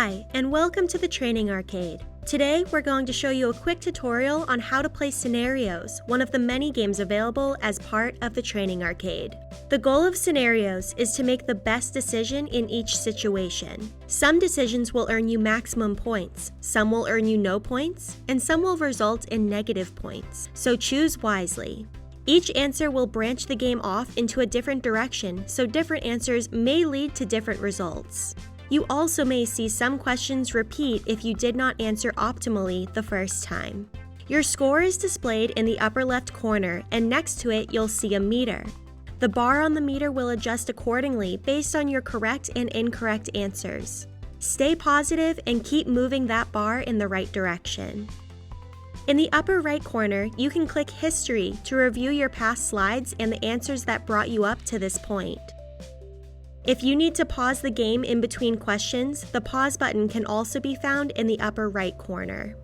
Hi, and welcome to the Training Arcade. Today, we're going to show you a quick tutorial on how to play Scenarios, one of the many games available as part of the Training Arcade. The goal of Scenarios is to make the best decision in each situation. Some decisions will earn you maximum points, some will earn you no points, and some will result in negative points, so choose wisely. Each answer will branch the game off into a different direction, so different answers may lead to different results. You also may see some questions repeat if you did not answer optimally the first time. Your score is displayed in the upper left corner, and next to it you'll see a meter. The bar on the meter will adjust accordingly based on your correct and incorrect answers. Stay positive and keep moving that bar in the right direction. In the upper right corner, you can click History to review your past slides and the answers that brought you up to this point. If you need to pause the game in between questions, the pause button can also be found in the upper right corner.